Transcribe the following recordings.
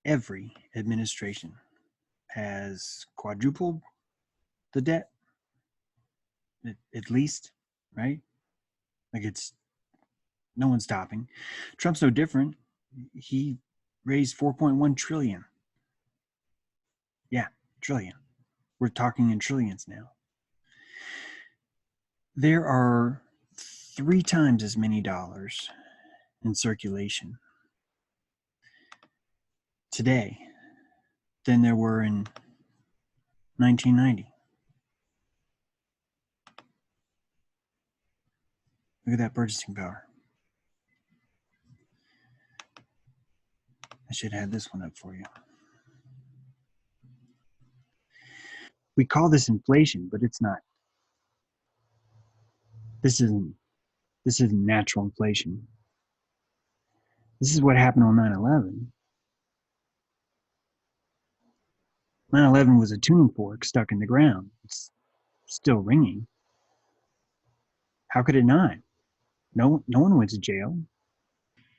every administration has quadrupled the debt, at least, right? Like no one's stopping. Trump's no different. He raised 4.1 trillion. Yeah, trillion. We're talking in trillions now. There are 3 times as many dollars in circulation today than there were in 1990. Look at that purchasing power. I should have this one up for you. We call this inflation, but it's not. This isn't natural inflation. This is what happened on 9/11. 9/11 was a tuning fork stuck in the ground. It's still ringing. How could it not? No one went to jail.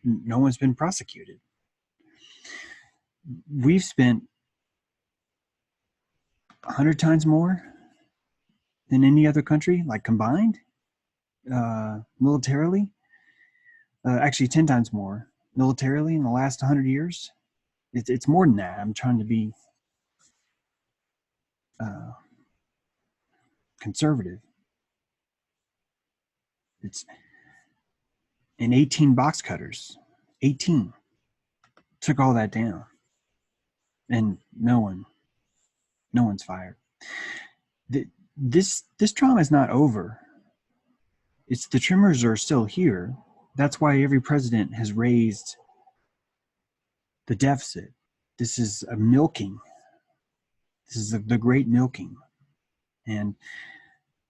No one's been prosecuted. We've spent 100 times more than any other country, like combined, militarily. Actually, 10 times more militarily in the last 100 years. It's more than that. I'm trying to be conservative. It's in 18 box cutters. 18 took all that down, and no one's fired. This trauma is not over. It's the tremors are still here. That's why every president has raised the deficit. This is a milking. This is the great milking. And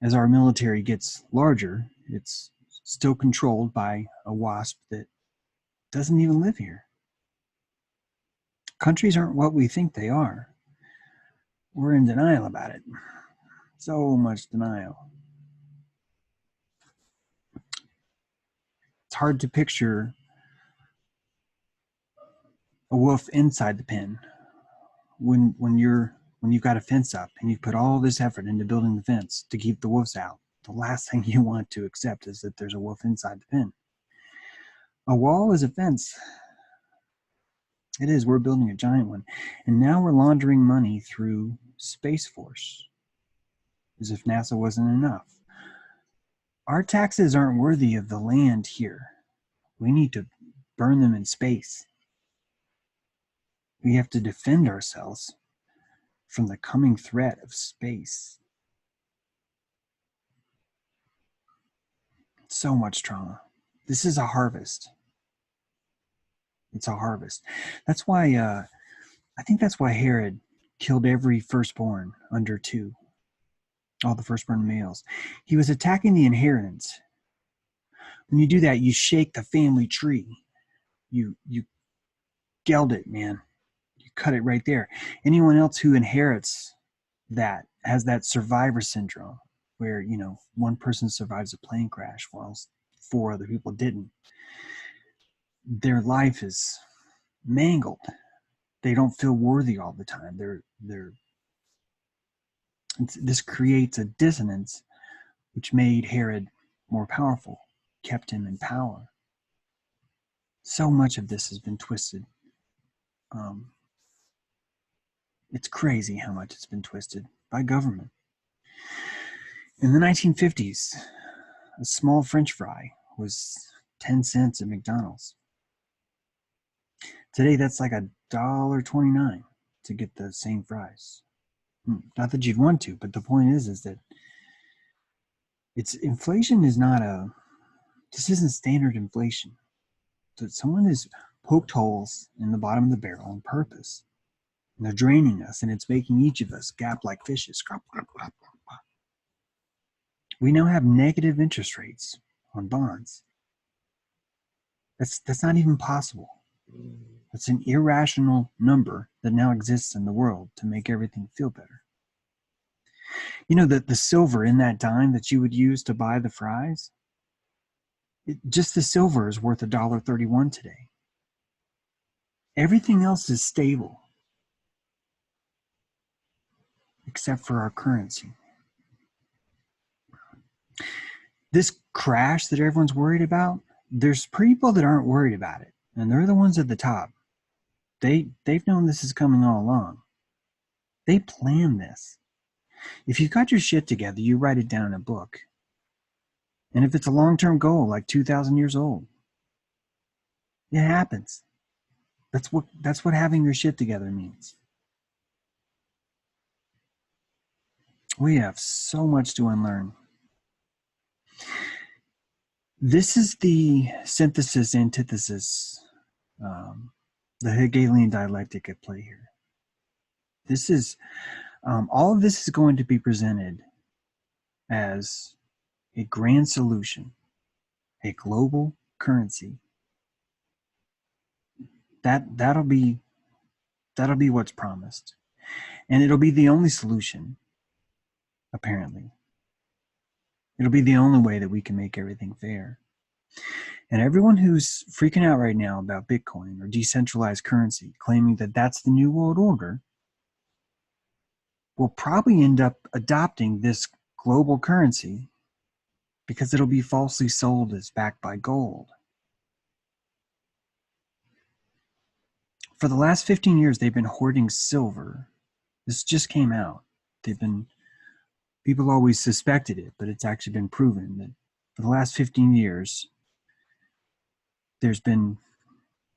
as our military gets larger, it's still controlled by a wasp that doesn't even live here. Countries aren't what we think they are. We're in denial about it. So much denial. It's hard to picture a wolf inside the pen when you've got a fence up and you've put all this effort into building the fence to keep the wolves out. The last thing you want to accept is that there's a wolf inside the pen. A wall is a fence. It is. We're building a giant one. And now we're laundering money through SpaceForce, as if NASA wasn't enough. Our taxes aren't worthy of the land here. We need to burn them in space. We have to defend ourselves from the coming threat of space. So much trauma. This is a harvest. It's a harvest. That's why, I think that's why Herod killed every firstborn under 2, all the firstborn males. He was attacking the inheritance. When you do that, you shake the family tree. You geld it, man. You cut it right there. Anyone else who inherits that has that survivor syndrome, where, one person survives a plane crash while 4 other people didn't. Their life is mangled. They don't feel worthy all the time. This creates a dissonance, which made Herod more powerful, kept him in power. So much of this has been twisted. It's crazy how much it's been twisted by government. In the 1950s, a small French fry was 10 cents at McDonald's. Today, that's like $1.29 to get the same fries. Not that you'd want to, but the point is that inflation is this isn't standard inflation. So someone has poked holes in the bottom of the barrel on purpose. And they're draining us, and it's making each of us gap like fishes. We now have negative interest rates on bonds. That's not even possible. It's an irrational number that now exists in the world to make everything feel better. The silver in that dime that you would use to buy the fries, just the silver is worth $1.31 today. Everything else is stable except for our currency. This crash that everyone's worried about, there's people that aren't worried about it, and they're the ones at the top. They've known this is coming all along. They planned this. If you've got your shit together, you write it down in a book. And if it's a long-term goal, like 2,000 years old, it happens. That's what having your shit together means. We have so much to unlearn. This is the synthesis, antithesis, the Hegelian dialectic at play here. This is, all of this is going to be presented as a grand solution, a global currency. That'll be what's promised. And it'll be the only solution, apparently. It'll be the only way that we can make everything fair. And everyone who's freaking out right now about Bitcoin or decentralized currency, claiming that that's the new world order, will probably end up adopting this global currency because it'll be falsely sold as backed by gold. For the last 15 years, they've been hoarding silver. This just came out. People always suspected it, but it's actually been proven that for the last 15 years, there's been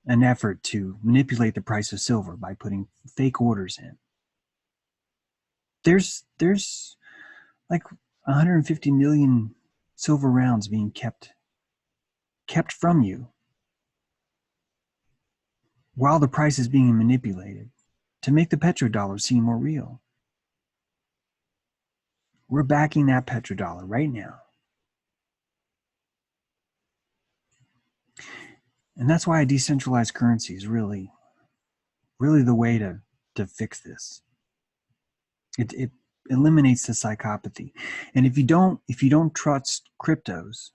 an effort to manipulate the price of silver by putting fake orders in. There's like 150 million silver rounds being kept from you while the price is being manipulated to make the petrodollar seem more real. We're backing that petrodollar right now. And that's why a decentralized currency is really the way to fix this. It eliminates the psychopathy. And if you don't trust cryptos,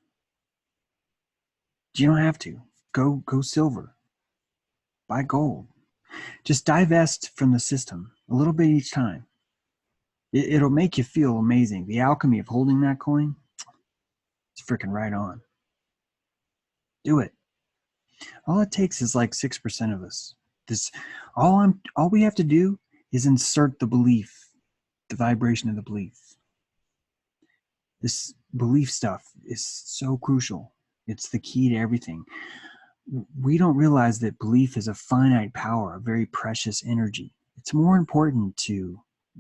you don't have to. Go silver. Buy gold. Just divest from the system a little bit each time. It'll make you feel amazing. The alchemy of holding that coin, it's freaking right on. Do it. All it takes is like 6% of us. All we have to do is insert the belief, the vibration of the belief. This belief stuff is so crucial. It's the key to everything. We don't realize that belief is a finite power, a very precious energy. It's more important to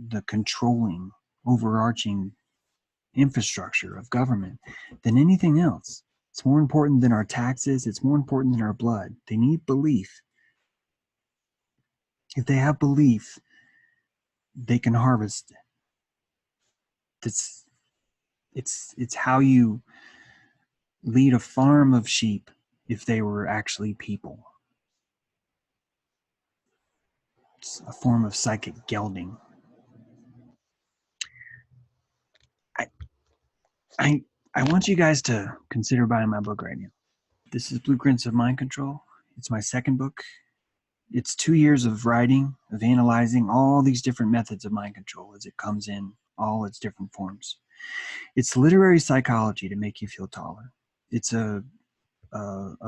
the controlling, overarching infrastructure of government than anything else. It's more important than our taxes. It's more important than our blood. They need belief. If they have belief, they can harvest it. It's how you lead a farm of sheep if they were actually people. It's a form of psychic gelding. I want you guys to consider buying my book right now. This is Blueprints of Mind Control. It's my second book. It's 2 years of writing, of analyzing all these different methods of mind control as it comes in all its different forms. It's literary psychology to make you feel taller. It's a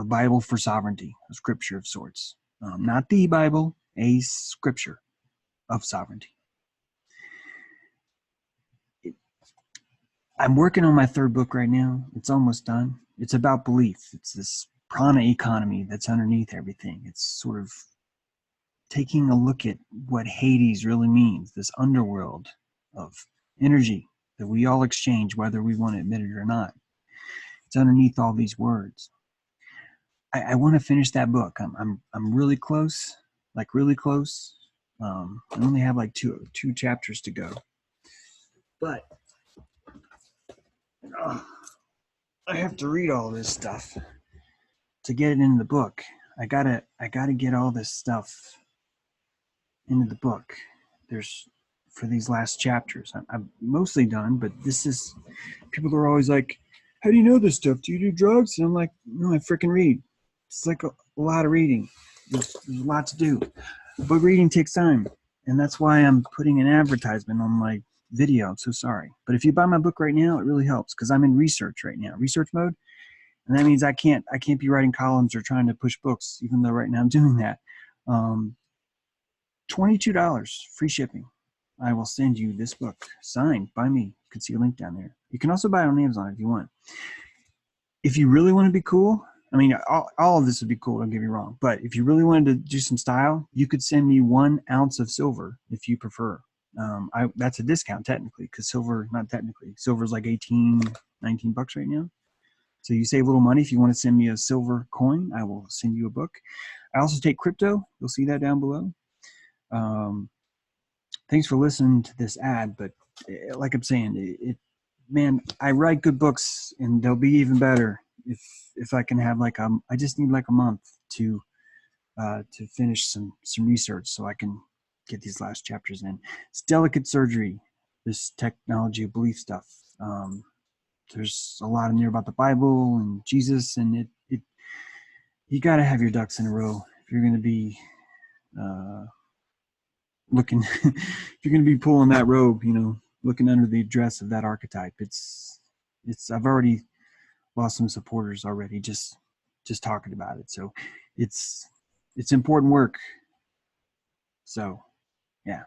Bible for sovereignty, a scripture of sorts. Not the Bible, a scripture of sovereignty. I'm working on my third book right now. It's almost done. It's about belief. It's this prana economy that's underneath everything. It's sort of taking a look at what Hades really means, this underworld of energy that we all exchange whether we want to admit it or not. It's underneath all these words. I want to finish that book. I'm really close, like really close. I only have like two chapters to go. But I have to read all this stuff to get it into the book. I gotta get all this stuff into the book. There's for these last chapters. I'm mostly done, but this is, people are always like, how do you know this stuff? Do you do drugs? And I'm like, no, I freaking read. It's like a lot of reading. there's a lot to do. Book reading takes time, and that's why I'm putting an advertisement on my video. I'm so sorry. But if you buy my book right now, it really helps because I'm in research right now, research mode. And that means I can't be writing columns or trying to push books, even though right now I'm doing that. $22 free shipping. I will send you this book signed by me. You can see a link down there. You can also buy it on Amazon if you want. If you really want to be cool, I mean, all of this would be cool, don't get me wrong. But if you really wanted to do some style, you could send me 1 ounce of silver if you prefer. That's a discount technically, because silver, not technically, silver is like 18, 19 bucks right now. So you save a little money. If you want to send me a silver coin, I will send you a book. I also take crypto. You'll see that down below. Thanks for listening to this ad, but like I'm saying, man, I write good books, and they'll be even better if I can have like I just need like a month to finish some research so I can get these last chapters in. It's delicate surgery, this technology of belief stuff. There's a lot in there about the Bible and Jesus, and you got to have your ducks in a row if you're going to be looking. If you're going to be pulling that robe, looking under the dress of that archetype. It's. I've already lost some supporters already just talking about it. So it's important work. So yeah.